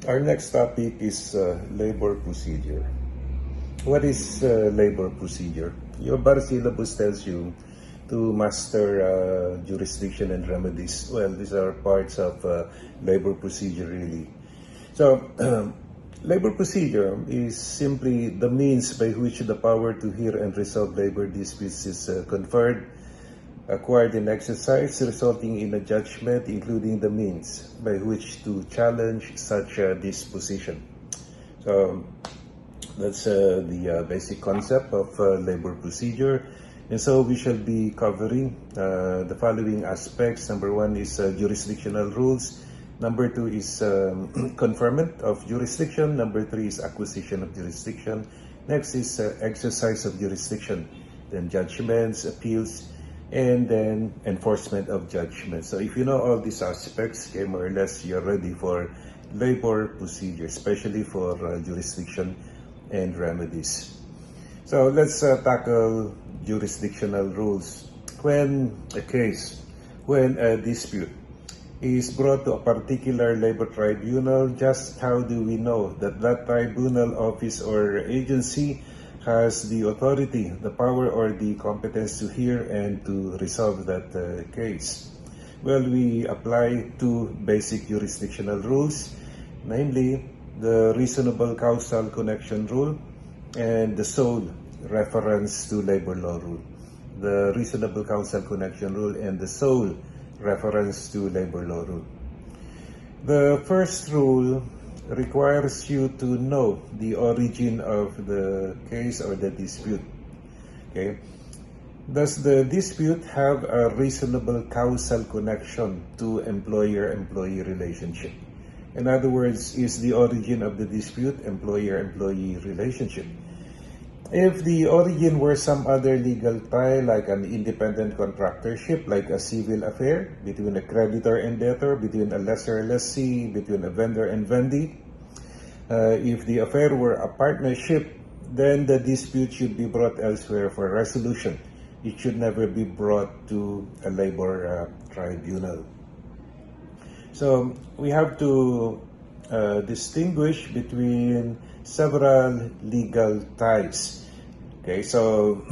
Our next topic is labor procedure. What is labor procedure? Your bar syllabus tells you to master jurisdiction and remedies. Well, these are parts of labor procedure, really. So, labor procedure is simply the means by which the power to hear and resolve labor disputes is conferred, acquired and exercised, resulting in a judgment, including the means by which to challenge such a disposition. So that's the basic concept of labor procedure. And so we shall be covering the following aspects. Number one is jurisdictional rules. Number two is conferment of jurisdiction. Number three is acquisition of jurisdiction. Next is exercise of jurisdiction. Then judgments, appeals, and then enforcement of judgment. So if you know all these aspects, okay, more or less you're ready for labor procedure, especially for jurisdiction and remedies. So let's tackle jurisdictional rules. When a dispute is brought to a particular labor tribunal, just how do we know that that tribunal, office, or agency has the authority, the power, or the competence to hear and to resolve that case? Well, we apply two basic jurisdictional rules, namely the reasonable causal connection rule and the sole reference to labor law rule. The reasonable causal connection rule and the sole reference to labor law rule. The first rule requires you to know the origin of the case or the dispute. Okay? Does the dispute have a reasonable causal connection to employer-employee relationship? In other words, is the origin of the dispute employer-employee relationship? If the origin were some other legal tie, like an independent contractorship, like a civil affair between a creditor and debtor, between a lessor-lessee, between a vendor and vendee, if the affair were a partnership, then the dispute should be brought elsewhere for resolution. It should never be brought to a labor tribunal. So we have to distinguish between several legal ties. Okay, so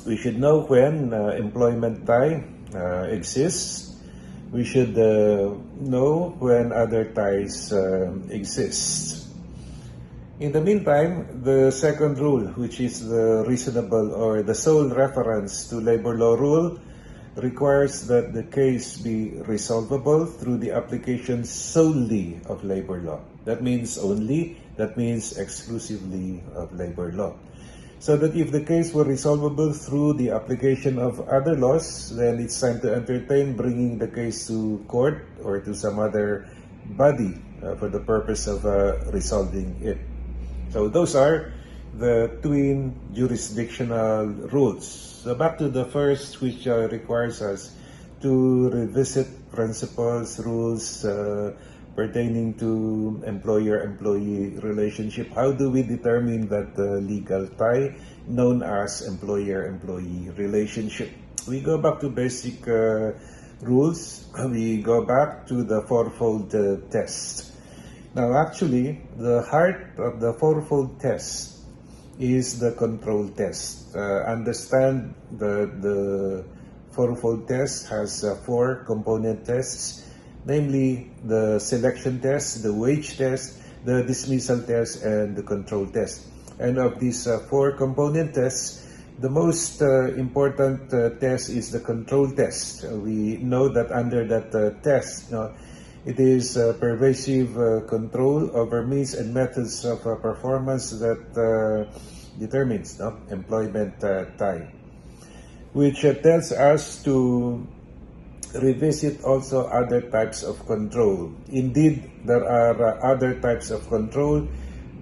we should know when employment tie exists. We should know when other ties exist. In the meantime, the second rule, which is the reasonable or the sole reference to labor law rule, requires that the case be resolvable through the application solely of labor law. That means only, that means exclusively of labor law. So that if the case were resolvable through the application of other laws, then it's time to entertain bringing the case to court or to some other body for the purpose of resolving it. So those are the twin jurisdictional rules. So back to the first, which requires us to revisit principles, rules pertaining to employer-employee relationship. How do we determine that legal tie known as employer-employee relationship? We go back to basic rules. We go back to the fourfold test. Now, actually, the heart of the fourfold test is the control test. Understand that the fourfold test has four component tests, namely the selection test, the wage test, the dismissal test, and the control test. And of these four component tests, the most important test is the control test. We know that under that test, it is pervasive control over means and methods of performance that determines employment tie, which tells us to revisit also other types of control. Indeed, there are other types of control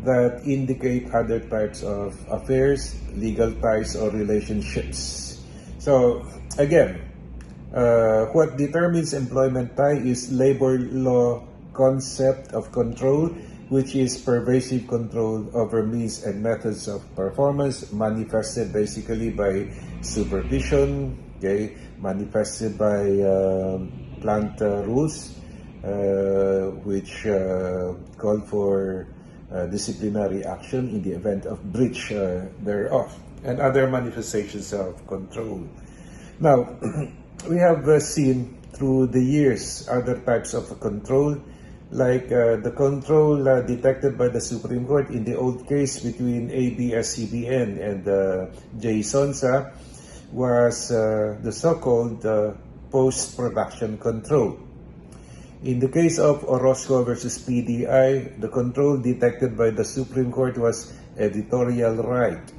that indicate other types of affairs, legal ties, or relationships. So, again, what determines employment tie is labor law concept of control, which is pervasive control over means and methods of performance, manifested basically by supervision, okay, manifested by plant rules, which called for disciplinary action in the event of breach thereof, and other manifestations of control. Now, we have seen through the years other types of control, like the control detected by the Supreme Court in the old case between ABS-CBN and J. Sonsa was the so-called post-production control. In the case of Orozco versus PDI, the control detected by the Supreme Court was editorial right.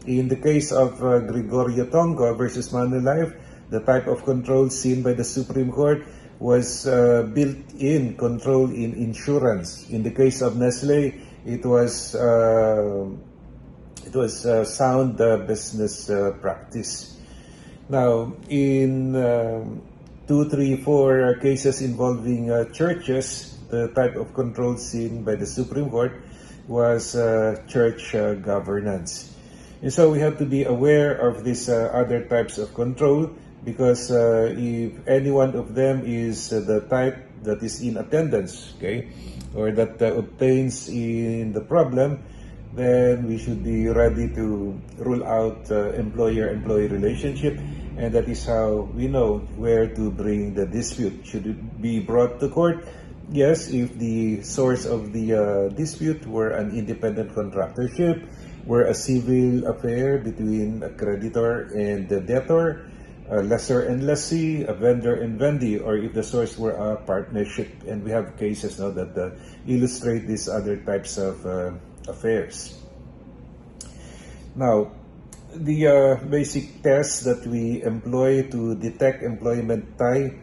In the case of Gregorio Tongo versus Manulife, the type of control seen by the Supreme Court was built-in control in insurance. In the case of Nestle, it was sound business practice. Now, in 2, 3, 4 cases involving churches, the type of control seen by the Supreme Court was church governance. And so we have to be aware of these other types of control, because if any one of them is the type that is in attendance, okay, or that obtains in the problem, then we should be ready to rule out employer-employee relationship, and that is how we know where to bring the dispute. Should it be brought to court? Yes, if the source of the dispute were an independent contractorship, were a civil affair between a creditor and the debtor, a lessor and lessee, a vendor and vendee, or if the source were a partnership. And we have cases now that illustrate these other types of affairs. Now, the basic tests that we employ to detect employment tie